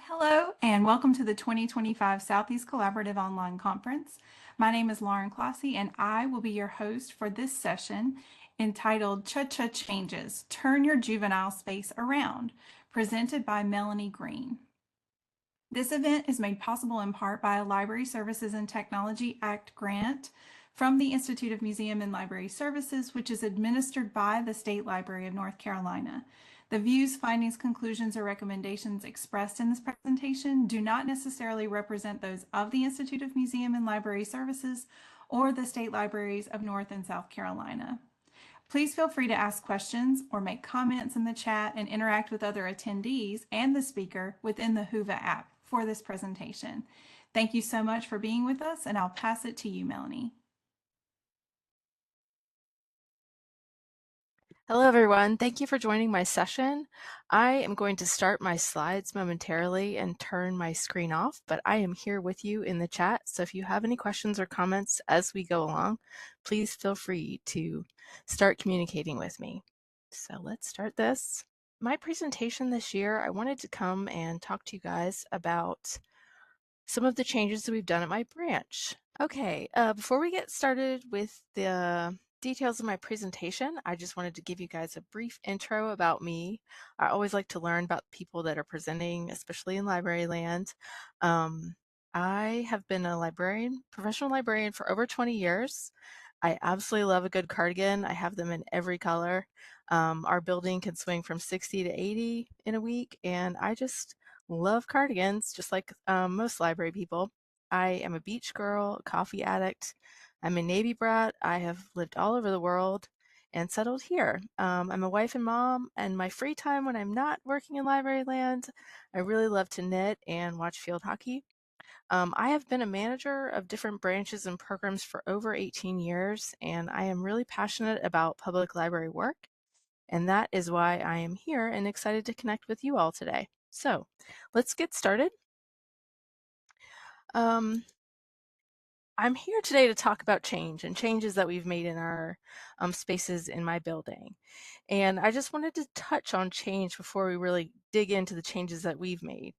Hello, and welcome to the 2025 Southeast Collaborative Online Conference. My name is Lauren Clossy, and I will be your host for this session entitled Cha-Cha Changes, Turn Your Juvenile Space Around, presented by Melanie Green. This event is made possible in part by a Library Services and Technology Act grant from the Institute of Museum and Library Services, which is administered by the State Library of North Carolina. The views, findings, conclusions, or recommendations expressed in this presentation do not necessarily represent those of the Institute of Museum and Library Services or the State Libraries of North and South Carolina. Please feel free to ask questions or make comments in the chat and interact with other attendees and the speaker within the Whova app for this presentation. Thank you so much for being with us, and I'll pass it to you, Melanie. Hello, everyone. Thank you for joining my session. I am going to start my slides momentarily and turn my screen off, but I am here with you in the chat. So if you have any questions or comments as we go along, please feel free to start communicating with me. So let's start this. My presentation this year, I wanted to come and talk to you guys about some of the changes that we've done at my branch. Okay, before we get started with the details of my presentation, I just wanted to give you guys a brief intro about me. I always like to learn about people that are presenting, especially in library land. I have been a librarian, professional librarian for over 20 years. I absolutely love a good cardigan. I have them in every color. Our building can swing from 60 to 80 in a week, and I just love cardigans, just like most library people. I am a beach girl, a coffee addict. I'm a Navy brat. I have lived all over the world and settled here. I'm a wife and mom, and my free time when I'm not working in library land, I really love to knit and watch field hockey. I have been a manager of different branches and programs for over 18 years, and I am really passionate about public library work. And that is why I am here and excited to connect with you all today. So let's get started. I'm here today to talk about change and changes that we've made in our spaces in my building. And I just wanted to touch on change before we really dig into the changes that we've made.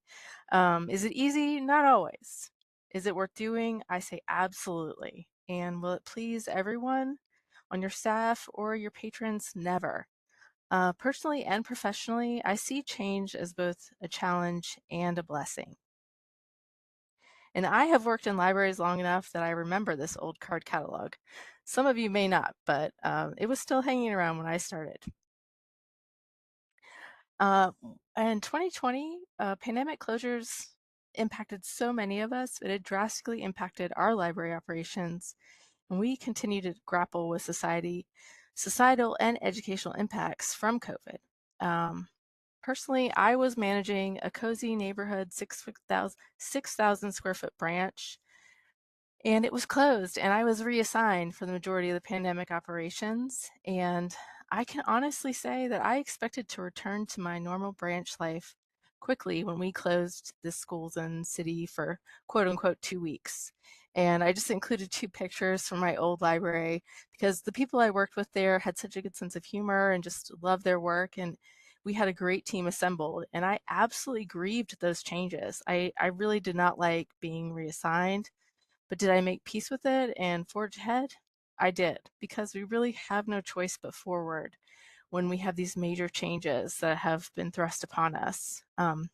Is it easy? Not always. Is it worth doing? I say absolutely. And will it please everyone on your staff or your patrons? Never. Personally and professionally, I see change as both a challenge and a blessing. And I have worked in libraries long enough that I remember this old card catalog. Some of you may not, but it was still hanging around when I started. In 2020, pandemic closures impacted so many of us. It had drastically impacted our library operations, and we continue to grapple with societal and educational impacts from COVID. Personally, I was managing a cozy neighborhood 6,000 square foot branch, and it was closed, and I was reassigned for the majority of the pandemic operations. And I can honestly say that I expected to return to my normal branch life quickly when we closed the schools and city for quote unquote 2 weeks. And I just included two pictures from my old library because the people I worked with there had such a good sense of humor and just loved their work. And we had a great team assembled, and I absolutely grieved those changes. I really did not like being reassigned. But did I make peace with it and forge ahead? I did, because we really have no choice but forward when we have these major changes that have been thrust upon us. And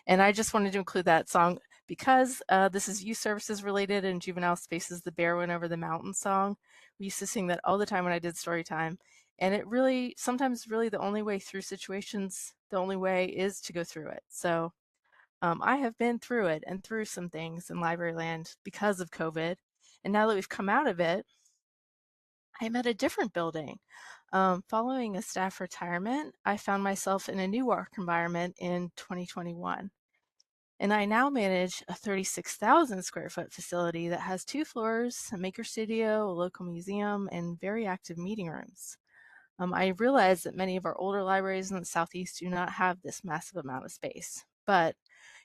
I just wanted to include that song because this is youth services related and Juvenile Spaces, the Bear Went Over the Mountain song. We used to sing that all the time when I did story time. And it really, sometimes really the only way through situations, the only way is to go through it. So I have been through it and through some things in library land because of COVID. And now that we've come out of it, I'm at a different building. Following a staff retirement, I found myself in a new work environment in 2021. And I now manage a 36,000 square foot facility that has 2 floors, a maker studio, a local museum, and very active meeting rooms. I realize that many of our older libraries in the Southeast do not have this massive amount of space, but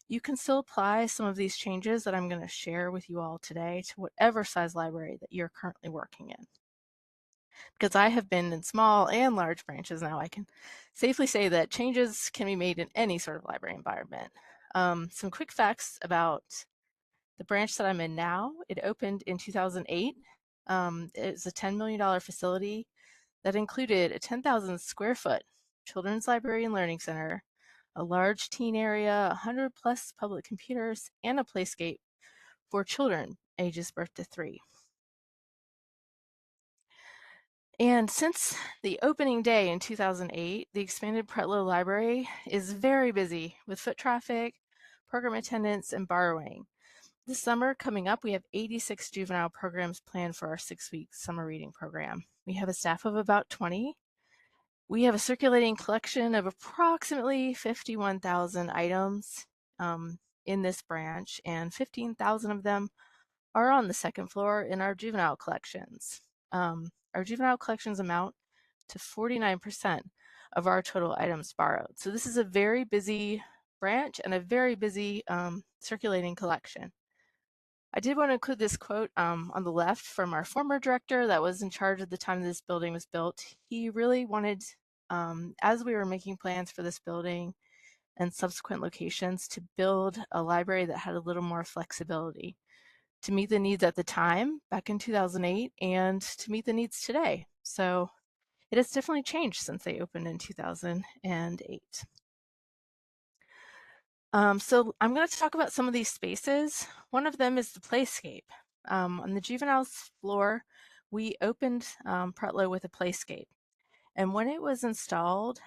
you can still apply some of these changes that I'm going to share with you all today to whatever size library that you're currently working in. Because I have been in small and large branches now, I can safely say that changes can be made in any sort of library environment. Some quick facts about the branch that I'm in now. It opened in 2008. It's a $10 million facility that included a 10,000 square foot children's library and learning center, a large teen area, 100 plus public computers, and a playscape for children ages birth to 3. And since the opening day in 2008, the expanded Pretlow Library is very busy with foot traffic, program attendance, and borrowing. This summer coming up, we have 86 juvenile programs planned for our 6-week summer reading program. We have a staff of about 20. We have a circulating collection of approximately 51,000 items in this branch, and 15,000 of them are on the second floor in our juvenile collections. Our juvenile collections amount to 49% of our total items borrowed. So this is a very busy branch and a very busy circulating collection. I did want to include this quote on the left from our former director that was in charge at the time this building was built. He really wanted, as we were making plans for this building and subsequent locations, to build a library that had a little more flexibility to meet the needs at the time back in 2008 and to meet the needs today. So it has definitely changed since they opened in 2008. So I'm going to talk about some of these spaces. One of them is the playscape. On the juveniles floor, we opened Pretlow with a playscape. And when it was installed,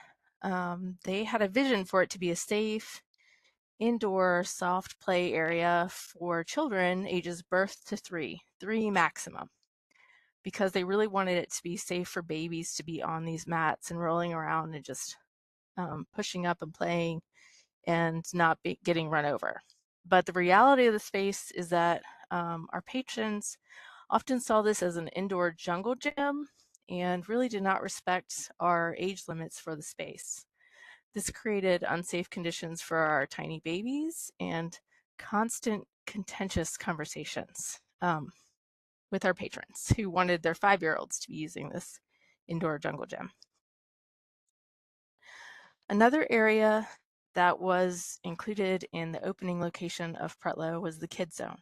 they had a vision for it to be a safe, indoor, soft play area for children ages birth to 3 maximum, because they really wanted it to be safe for babies to be on these mats and rolling around and just pushing up and playing and not getting run over. But the reality of the space is that our patrons often saw this as an indoor jungle gym and really did not respect our age limits for the space. This created unsafe conditions for our tiny babies and constant contentious conversations with our patrons who wanted their 5-year-olds to be using this indoor jungle gym. Another area that was included in the opening location of Pretlow was the Kids Zone.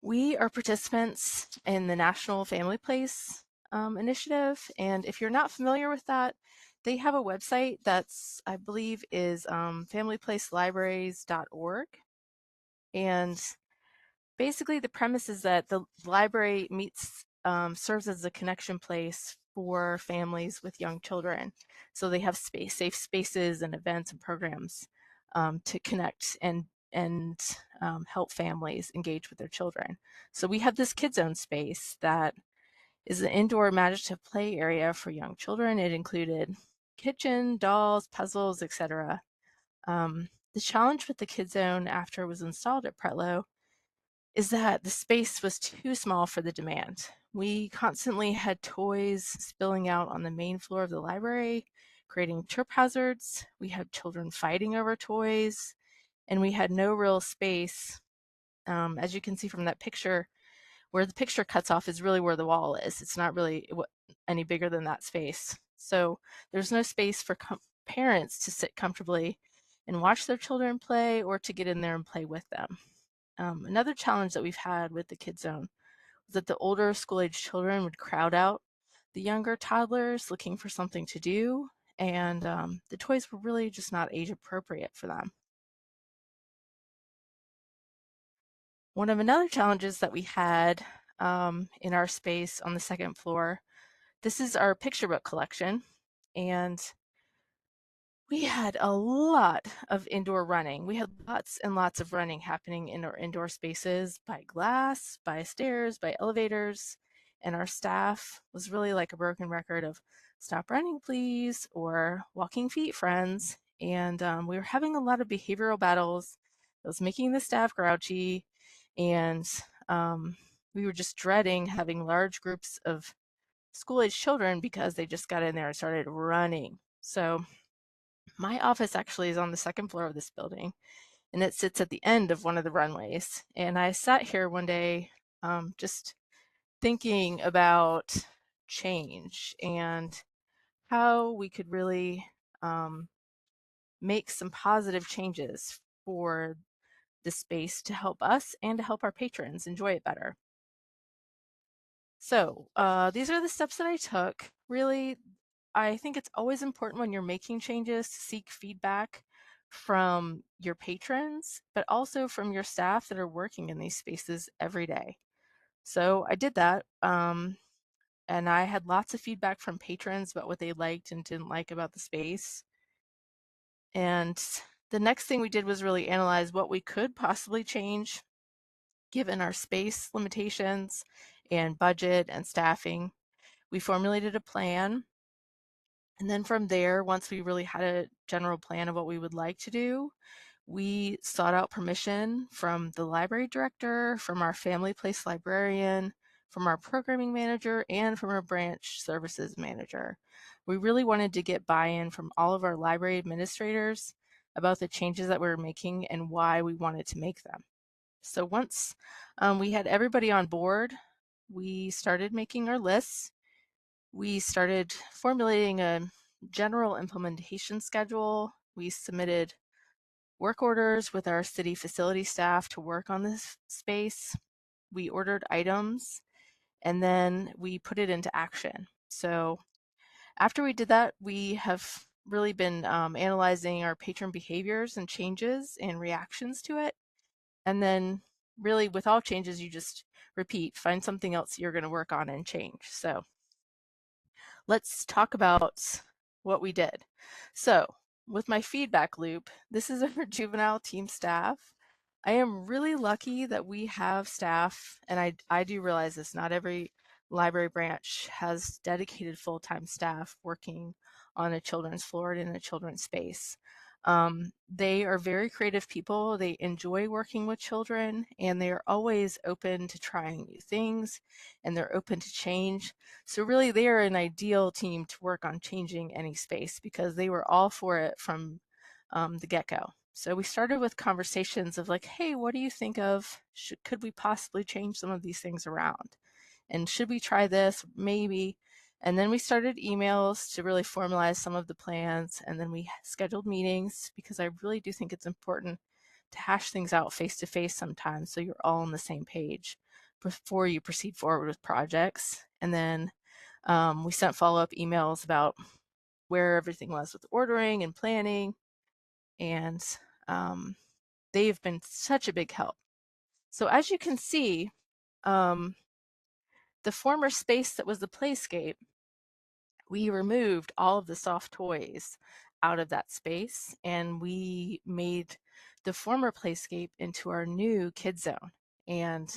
We are participants in the National Family Place initiative, and if you're not familiar with that, they have a website that's, I believe, is familyplacelibraries.org. And basically the premise is that the library serves as a connection place for families with young children. So they have safe spaces and events and programs to connect and help families engage with their children. So we have this Kids Zone space that is an indoor imaginative play area for young children. It included kitchen, dolls, puzzles, etc. The challenge with the Kids Zone after it was installed at Pretlow is that the space was too small for the demand. We constantly had toys spilling out on the main floor of the library, creating trip hazards. We had children fighting over toys, and we had no real space. As you can see from that picture, where the picture cuts off is really where the wall is. It's not really any bigger than that space. So there's no space for parents to sit comfortably and watch their children play or to get in there and play with them. Another challenge that we've had with the Kids Zone was that the older school-age children would crowd out the younger toddlers looking for something to do, and the toys were really just not age appropriate for them. One of another challenges that we had in our space on the second floor, this is our picture book collection, and we had a lot of indoor running. We had lots and lots of running happening in our indoor spaces by glass, by stairs, by elevators, and our staff was really like a broken record of stop running please or walking feet friends. And we were having a lot of behavioral battles. It was making the staff grouchy, and we were just dreading having large groups of school-age children because they just got in there and started running. So my office actually is on the second floor of this building, and it sits at the end of one of the runways. And I sat here one day just thinking about change and how we could really make some positive changes for the space to help us and to help our patrons enjoy it better. So these are the steps that I took. Really, I think it's always important when you're making changes to seek feedback from your patrons, but also from your staff that are working in these spaces every day. So I did that, and I had lots of feedback from patrons about what they liked and didn't like about the space. And the next thing we did was really analyze what we could possibly change given our space limitations and budget and staffing. We formulated a plan. And then from there, once we really had a general plan of what we would like to do, we sought out permission from the library director, from our family place librarian, from our programming manager, and from our branch services manager. We really wanted to get buy-in from all of our library administrators about the changes that we were making and why we wanted to make them. So once we had everybody on board, we started making our lists. We started formulating a general implementation schedule. We submitted work orders with our city facility staff to work on this space. We ordered items and then we put it into action. So after we did that, we have really been analyzing our patron behaviors and changes and reactions to it. And then really with all changes, you just repeat, find something else you're going to work on and change. So let's talk about what we did. So with my feedback loop, this is our juvenile team staff. I am really lucky that we have staff, and I do realize this, not every library branch has dedicated full-time staff working on a children's floor in a children's space. They are very creative people. They enjoy working with children, and they are always open to trying new things, and they're open to change. So really, they are an ideal team to work on changing any space because they were all for it from the get-go. So we started with conversations of like, hey, what do you think of? Could we possibly change some of these things around? And should we try this? Maybe. And then we started emails to really formalize some of the plans. And then we scheduled meetings because I really do think it's important to hash things out face to face sometimes so you're all on the same page before you proceed forward with projects. And then we sent follow-up emails about where everything was with ordering and planning. And they've been such a big help. So as you can see, um, the former space that was the playscape, we removed all of the soft toys out of that space and we made the former playscape into our new kid zone. And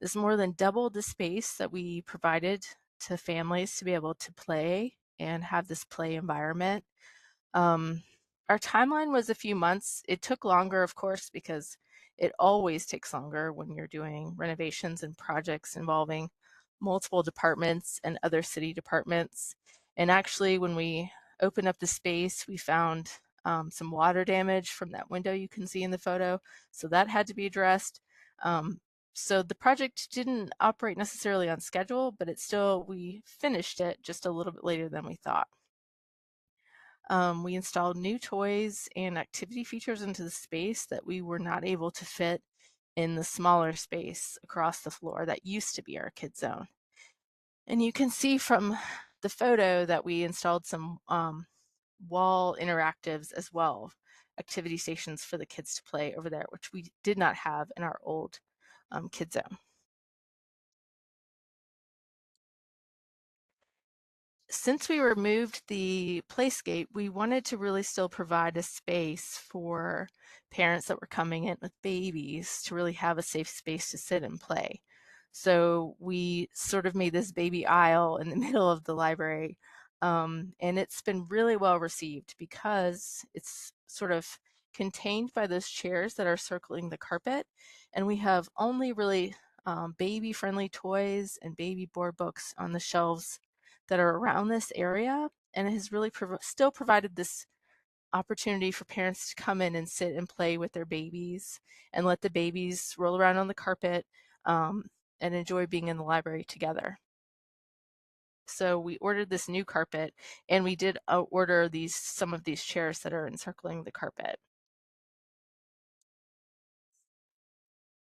this more than doubled the space that we provided to families to be able to play and have this play environment. Um, our timeline was a few months. It took longer, of course, because it always takes longer when you're doing renovations and projects involving multiple departments and other city departments. And actually, when we opened up the space, we found some water damage from that window you can see in the photo. So that had to be addressed. So the project didn't operate necessarily on schedule, but we finished it just a little bit later than we thought. We installed new toys and activity features into the space that we were not able to fit in the smaller space across the floor that used to be our kid zone. And you can see from the photo that we installed some wall interactives as well, activity stations for the kids to play over there, which we did not have in our old kid zone. Since we removed the playscape, we wanted to really still provide a space for parents that were coming in with babies to really have a safe space to sit and play. So we sort of made this baby aisle in the middle of the library. And it's been really well received because it's sort of contained by those chairs that are circling the carpet. And we have only really baby friendly toys and baby board books on the shelves that are around this area, and it has really still provided this opportunity for parents to come in and sit and play with their babies and let the babies roll around on the carpet and enjoy being in the library together. So we ordered this new carpet, and we did order some of these chairs that are encircling the carpet.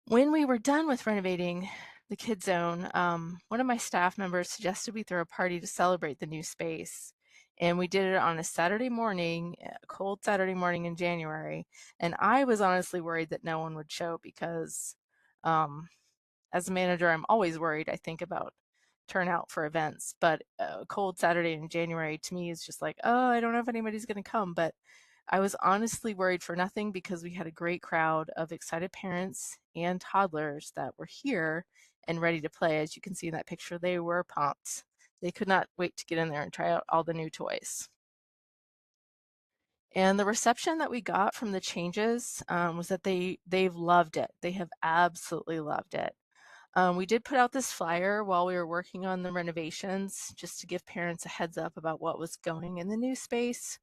When we were done with renovating the Kid Zone, one of my staff members suggested we throw a party to celebrate the new space. And we did it on a Saturday morning, a cold Saturday morning in January. And I was honestly worried that no one would show because um, as a manager, I'm always worried, I think, about turnout for events. But a cold Saturday in January to me is just like, oh, I don't know if anybody's going to come. But I was honestly worried for nothing because we had a great crowd of excited parents and toddlers that were here and ready to play. As you can see in that picture, they were pumped. They could not wait to get in there and try out all the new toys. And the reception that we got from the changes was that they've loved it. They have absolutely loved it. We did put out this flyer while we were working on the renovations just to give parents a heads up about what was going in the new space.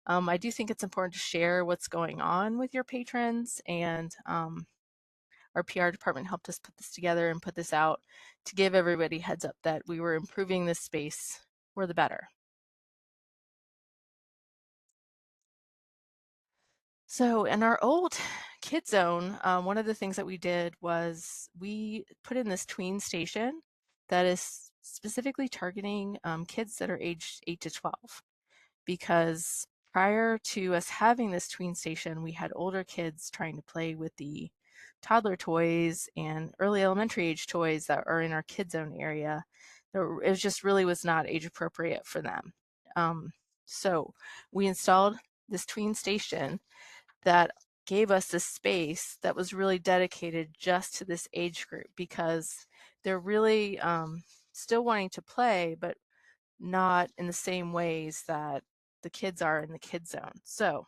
I do think it's important to share what's going on with your patrons, and our PR department helped us put this together and put this out to give everybody heads up that we were improving this space for the better. So in our old kid zone, one of the things that we did was we put in this tween station that is specifically targeting kids that are aged 8 to 12. Because prior to us having this tween station, we had older kids trying to play with the toddler toys and early elementary age toys that are in our kid zone area. It just really was not age appropriate for them. Um, so we installed this tween station that gave us this space that was really dedicated just to this age group because they're really still wanting to play, but not in the same ways that the kids are in the kid zone. So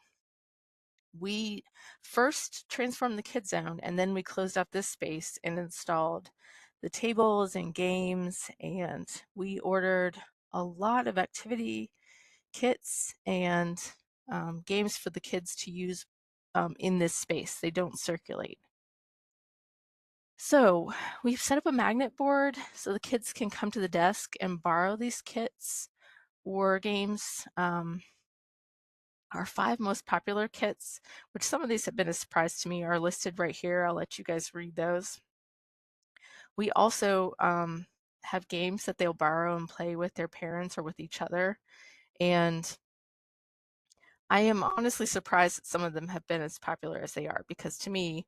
we first transformed the kid zone and then we closed up this space and installed the tables and games, and we ordered a lot of activity kits and games for the kids to use in this space. They don't circulate. So we've set up a magnet board so the kids can come to the desk and borrow these kits or games. Our 5 most popular kits, which some of these have been a surprise to me, are listed right here. I'll let you guys read those. We also have games that they'll borrow and play with their parents or with each other. And I am honestly surprised that some of them have been as popular as they are, because to me,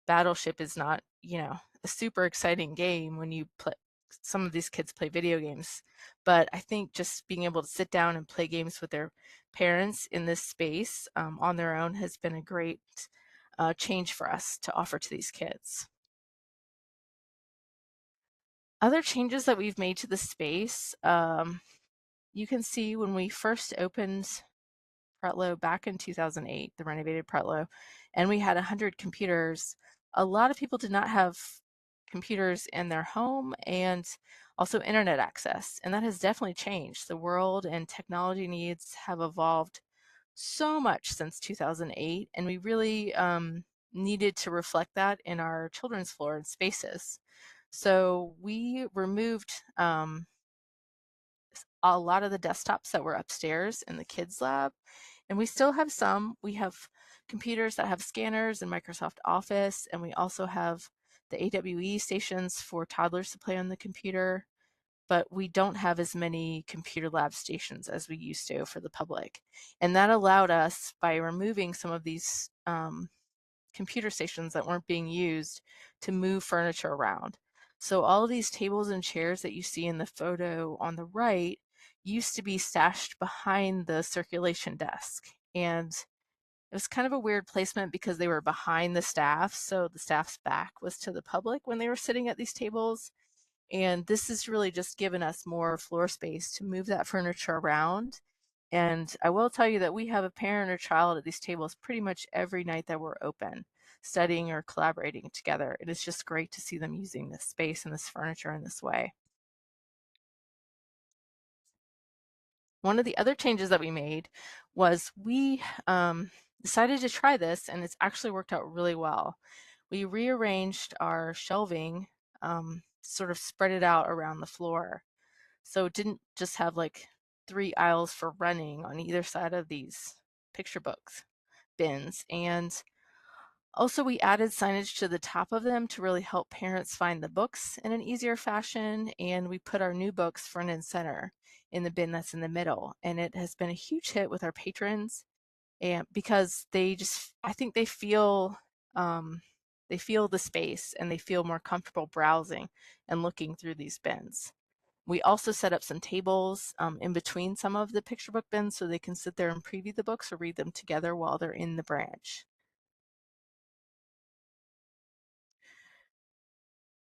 Battleship is not, a super exciting game when you play. Some of these kids play video games, but I think just being able to sit down and play games with their parents in this space on their own has been a great change for us to offer to these kids. Other changes that we've made to the space, you can see when we first opened Pretlow back in 2008, the renovated Pretlow, and we had 100 computers. A lot of people did not have computers in their home and also internet access, and that has definitely changed. The world and technology needs have evolved so much since 2008, and we really needed to reflect that in our children's floor and spaces. So we removed a lot of the desktops that were upstairs in the kids lab, and we still have some. We have computers that have scanners in Microsoft Office, and we also have the AWE stations for toddlers to play on the computer, but we don't have as many computer lab stations as we used to for the public. And that allowed us, by removing some of these computer stations that weren't being used, to move furniture around. So all of these tables and chairs that you see in the photo on the right used to be stashed behind the circulation desk. And it was kind of a weird placement because they were behind the staff, so the staff's back was to the public when they were sitting at these tables. And this has really just given us more floor space to move that furniture around. And I will tell you that we have a parent or child at these tables pretty much every night that we're open, studying or collaborating together. It is just great to see them using this space and this furniture in this way. One of the other changes that we made was we decided to try this, and it's actually worked out really well. We rearranged our shelving, sort of spread it out around the floor. So it didn't just have like 3 aisles for running on either side of these picture books bins. And Also, we added signage to the top of them to really help parents find the books in an easier fashion, and we put our new books front and center in the bin that's in the middle. And it has been a huge hit with our patrons, and because I think they feel the space and they feel more comfortable browsing and looking through these bins. We also set up some tables in between some of the picture book bins so they can sit there and preview the books or read them together while they're in the branch.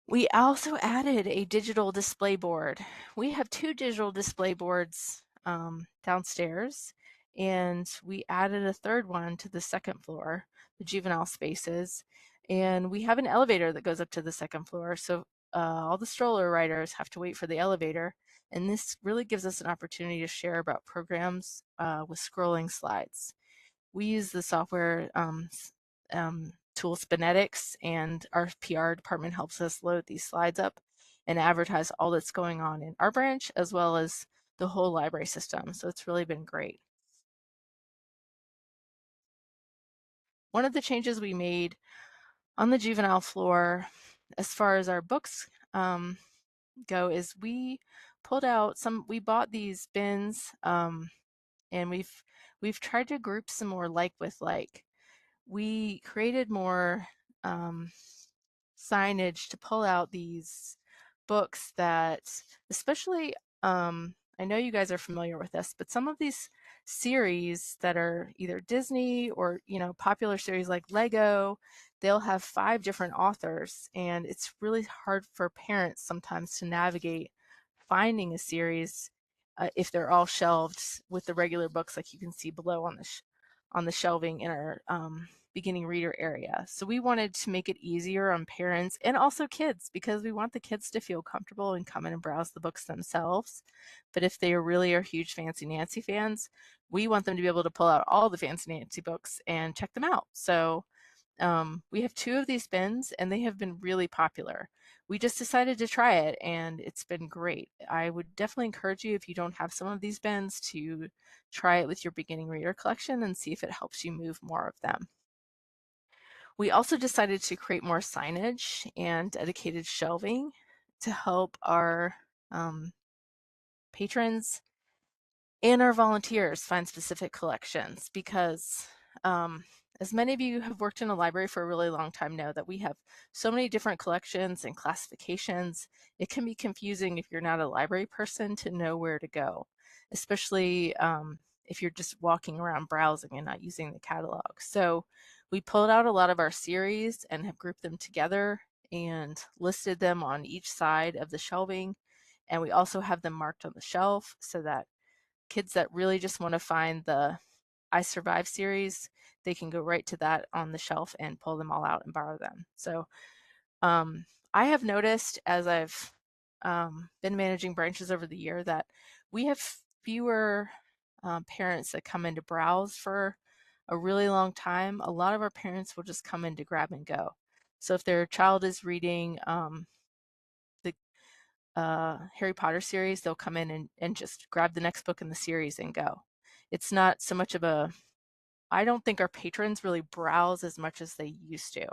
We also added a digital display board. We have two digital display boards downstairs, and we added a third one to the second floor, the juvenile spaces. And we have an elevator that goes up to the second floor, so all the stroller riders have to wait for the elevator. And this really gives us an opportunity to share about programs with scrolling slides. We use the software tool Spinetics, and our PR department helps us load these slides up and advertise all that's going on in our branch as well as the whole library system. So it's really been great. One of the changes we made on the juvenile floor as far as our books go is we bought these bins, and we've tried to group some more like with like. We created more um, signage to pull out these books that, especially, I know you guys are familiar with this, but some of these series that are either Disney or, popular series like Lego, they'll have 5 different authors, and it's really hard for parents sometimes to navigate finding a series if they're all shelved with the regular books like you can see below on the shelving in our beginning reader area. So we wanted to make it easier on parents and also kids because we want the kids to feel comfortable and come in and browse the books themselves. But if they really are huge Fancy Nancy fans, we want them to be able to pull out all the Fancy Nancy books and check them out. So we have 2 of these bins and they have been really popular. We just decided to try it and it's been great. I would definitely encourage you, if you don't have some of these bins, to try it with your beginning reader collection and see if it helps you move more of them. We also decided to create more signage and dedicated shelving to help our patrons and our volunteers find specific collections because as many of you have worked in a library for a really long time know that we have so many different collections and classifications. It can be confusing if you're not a library person to know where to go, especially if you're just walking around browsing and not using the catalog. So we pulled out a lot of our series and have grouped them together and listed them on each side of the shelving. And we also have them marked on the shelf so that kids that really just want to find the I Survive series, they can go right to that on the shelf and pull them all out and borrow them. So I have noticed as I've been managing branches over the year that we have fewer parents that come in to browse for a really long time. A lot of our parents will just come in to grab and go. So if their child is reading the Harry Potter series, they'll come in and just grab the next book in the series and go. It's not so much of I don't think our patrons really browse as much as they used to.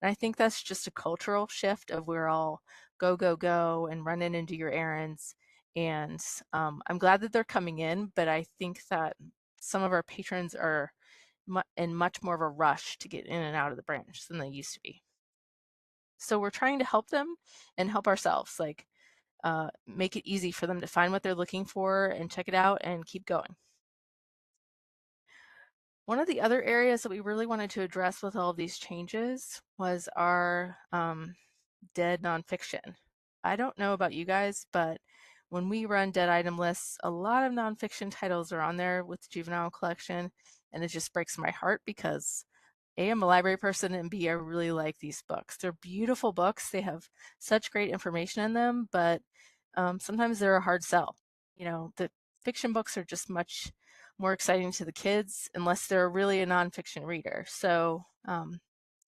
And I think that's just a cultural shift of we're all go, go, go and run in and do your errands. And I'm glad that they're coming in, but I think that some of our patrons are in much more of a rush to get in and out of the branch than they used to be. So we're trying to help them and help ourselves. Like make it easy for them to find what they're looking for and check it out and keep going. One of the other areas that we really wanted to address with all of these changes was our dead nonfiction. I don't know about you guys, but when we run dead item lists, a lot of nonfiction titles are on there with the juvenile collection, and it just breaks my heart because A, I'm a library person, and B, I really like these books. They're beautiful books. They have such great information in them, but sometimes they're a hard sell. The fiction books are just much more exciting to the kids unless they're really a nonfiction reader. So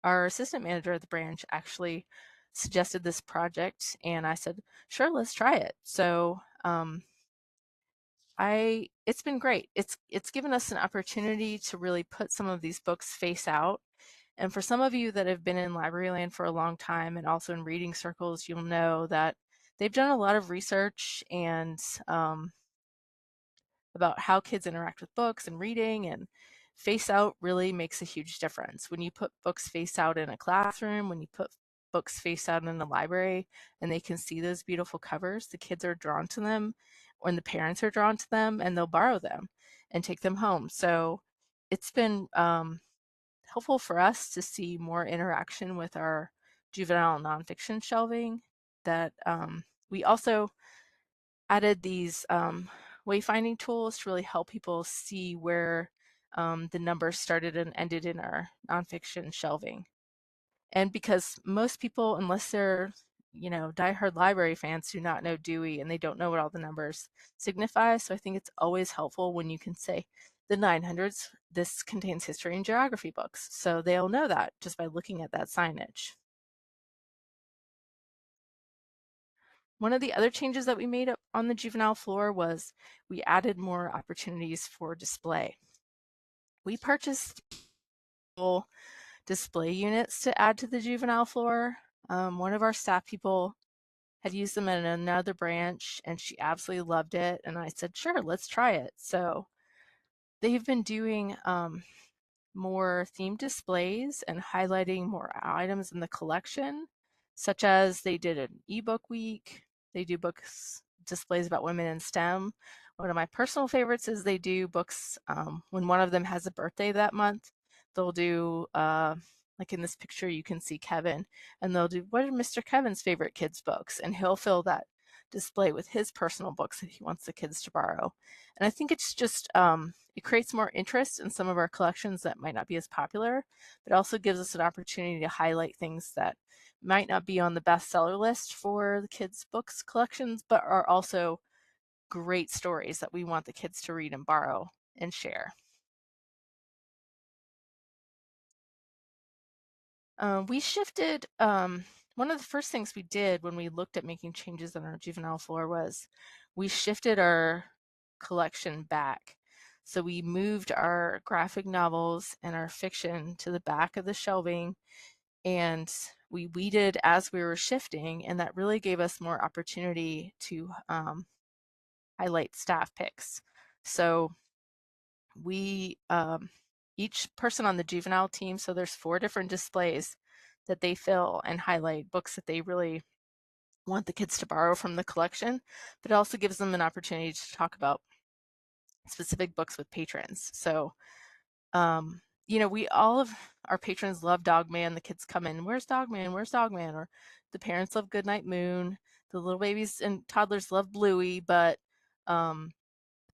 our assistant manager at the branch actually suggested this project, and I said, sure, let's try it. So it's been great. It's given us an opportunity to really put some of these books face out And for some of you that have been in library land for a long time and also in reading circles, you'll know that they've done a lot of research and about how kids interact with books and reading, and face out really makes a huge difference. When you put books face out in a classroom, when you put books face out in a library and they can see those beautiful covers, the kids are drawn to them, when the parents are drawn to them, and they'll borrow them and take them home. So it's been helpful for us to see more interaction with our juvenile nonfiction shelving. That we also added these wayfinding tools to really help people see where the numbers started and ended in our nonfiction shelving. And because most people, unless they're diehard library fans, do not know Dewey and they don't know what all the numbers signify. So I think it's always helpful when you can say the 900s, this contains history and geography books. So they'll know that just by looking at that signage. One of the other changes that we made up on the juvenile floor was we added more opportunities for display. We purchased full display units to add to the juvenile floor. One of our staff people had used them in another branch and she absolutely loved it. And I said, sure, let's try it. So they've been doing more themed displays and highlighting more items in the collection, such as they did an ebook week. They do books displays about women in STEM. One of my personal favorites is they do books when one of them has a birthday that month. They'll do like in this picture you can see Kevin, and they'll do what are Mr. Kevin's favorite kids books, and he'll fill that display with his personal books that he wants the kids to borrow. And I think it's just it creates more interest in some of our collections that might not be as popular, but also gives us an opportunity to highlight things that might not be on the bestseller list for the kids' books collections, but are also great stories that we want the kids to read and borrow and share. We shifted, one of the first things we did when we looked at making changes on our juvenile floor was we shifted our collection back. So we moved our graphic novels and our fiction to the back of the shelving, and we weeded as we were shifting, and that really gave us more opportunity to highlight staff picks. So we each person on the juvenile team, so there's 4 different displays that they fill and highlight books that they really want the kids to borrow from the collection, but it also gives them an opportunity to talk about specific books with patrons. So we all of our patrons love Dogman. The kids come in, where's Dogman? Where's Dogman? Or the parents love Goodnight Moon. The little babies and toddlers love Bluey, but um,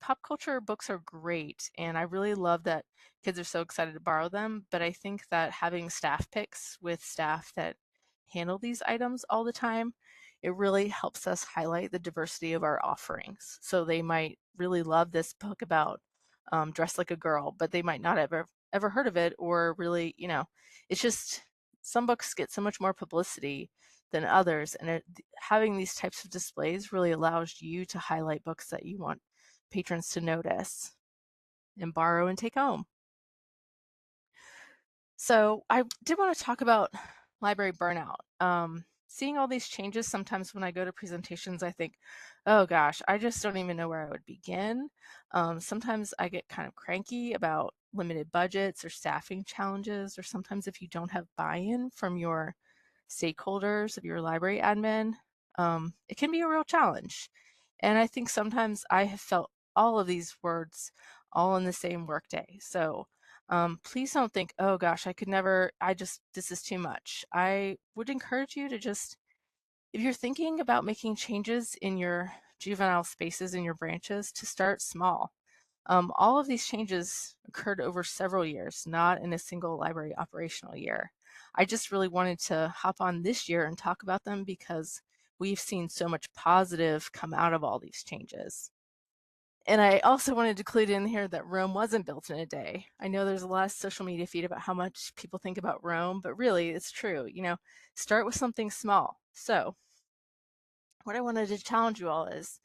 pop culture books are great, and I really love that kids are so excited to borrow them. But I think that having staff picks with staff that handle these items all the time, it really helps us highlight the diversity of our offerings. So they might really love this book about Dress Like a Girl, but they might not ever heard of it, or really, it's just some books get so much more publicity than others, and having these types of displays really allows you to highlight books that you want patrons to notice and borrow and take home. So I did want to talk about library burnout. Seeing all these changes, sometimes when I go to presentations, I think, oh gosh, I just don't even know where I would begin. Sometimes I get kind of cranky about limited budgets or staffing challenges, or sometimes if you don't have buy-in from your stakeholders of your library admin, it can be a real challenge. And I think sometimes I have felt all of these words all in the same workday. So please don't think, oh gosh, I could never, this is too much. I would encourage you to just, if you're thinking about making changes in your juvenile spaces in your branches, to start small. All of these changes occurred over several years, not in a single library operational year. I just really wanted to hop on this year and talk about them because we've seen so much positive come out of all these changes. And I also wanted to include in here that Rome wasn't built in a day. I know there's a lot of social media feed about how much people think about Rome, but really it's true. Start with something small. So what I wanted to challenge you all is,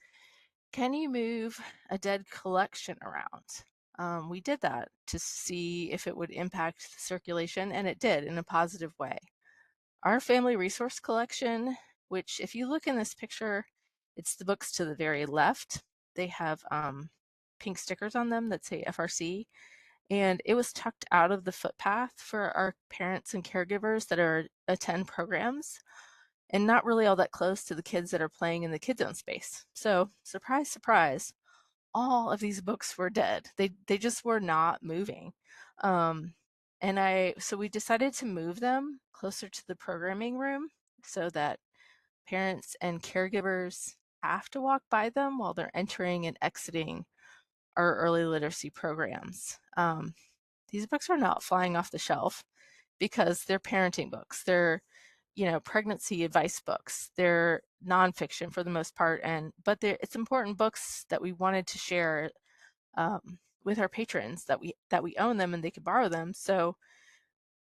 can you move a dead collection around? we did that to see if it would impact the circulation, and it did in a positive way. Our family resource collection, which if you look in this picture, it's the books to the very left. They have pink stickers on them that say FRC, and it was tucked out of the footpath for our parents and caregivers that attend programs and not really all that close to the kids that are playing in the kids zone space. So surprise, surprise, all of these books were dead. They just were not moving. Um, so we decided to move them closer to the programming room so that parents and caregivers have to walk by them while they're entering and exiting our early literacy programs. These books are not flying off the shelf because they're parenting books. They're, pregnancy advice books. They're nonfiction for the most part, but it's important books that we wanted to share with our patrons, that we own them and they could borrow them. So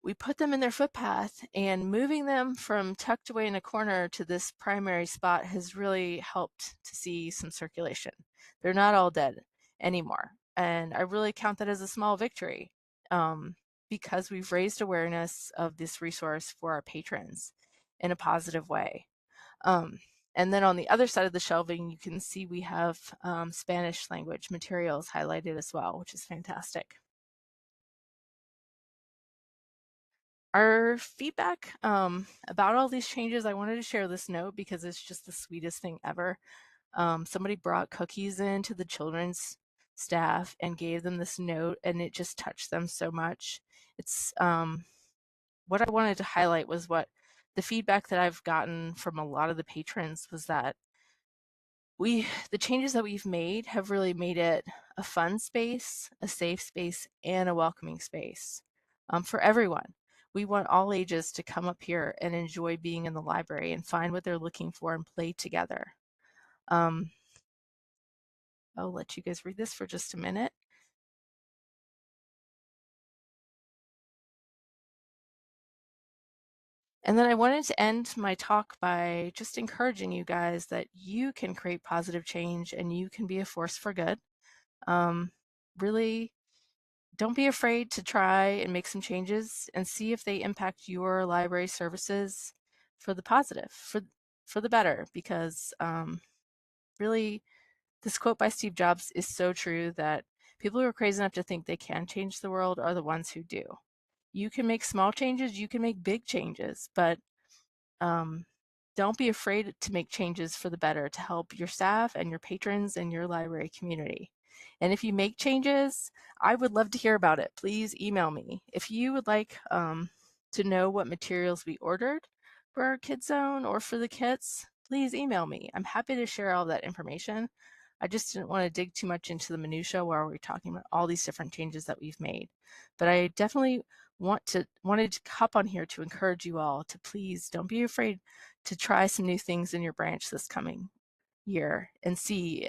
we put them in their footpath, and moving them from tucked away in a corner to this primary spot has really helped to see some circulation. They're not all dead anymore. And I really count that as a small victory, because we've raised awareness of this resource for our patrons in a positive way. Um, and then on the other side of the shelving, you can see we have Spanish language materials highlighted as well, which is fantastic. Our feedback about all these changes, I wanted to share this note because it's just the sweetest thing ever. Somebody brought cookies in to the children's staff and gave them this note, and it just touched them so much. It's what I wanted to highlight was what the feedback that I've gotten from a lot of the patrons was that the changes that we've made have really made it a fun space, a safe space, and a welcoming space for everyone. We want all ages to come up here and enjoy being in the library and find what they're looking for and play together. Um, I'll let you guys read this for just a minute. And then I wanted to end my talk by just encouraging you guys that you can create positive change and you can be a force for good. Really, don't be afraid to try and make some changes and see if they impact your library services for the positive, for the better, because really, this quote by Steve Jobs is so true that people who are crazy enough to think they can change the world are the ones who do. You can make small changes, you can make big changes, but um, don't be afraid to make changes for the better to help your staff and your patrons and your library community. And if you make changes, I would love to hear about it. Please email me. If you would like to know what materials we ordered for our Kids Zone or for the kits, please email me. I'm happy to share all that information. I just didn't want to dig too much into the minutia while we're talking about all these different changes that we've made. But I definitely wanted to hop on here to encourage you all to please don't be afraid to try some new things in your branch this coming year and see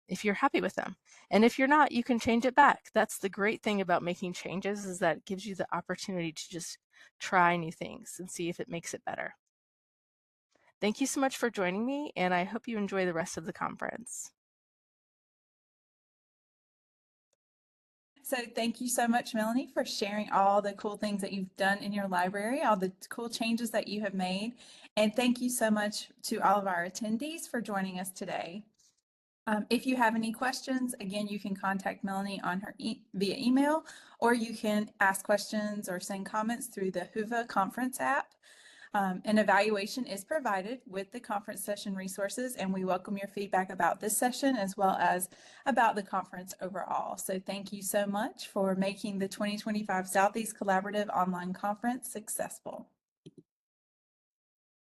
if you're happy with them. And if you're not, you can change it back. That's the great thing about making changes, is that it gives you the opportunity to just try new things and see if it makes it better. Thank you so much for joining me, and I hope you enjoy the rest of the conference. So thank you so much, Melanie, for sharing all the cool things that you've done in your library, all the cool changes that you have made. And thank you so much to all of our attendees for joining us today. If you have any questions, again, you can contact Melanie on her via email, or you can ask questions or send comments through the Whova conference app. An evaluation is provided with the conference session resources, and we welcome your feedback about this session as well as about the conference overall. So thank you so much for making the 2025 Southeast Collaborative Online Conference successful.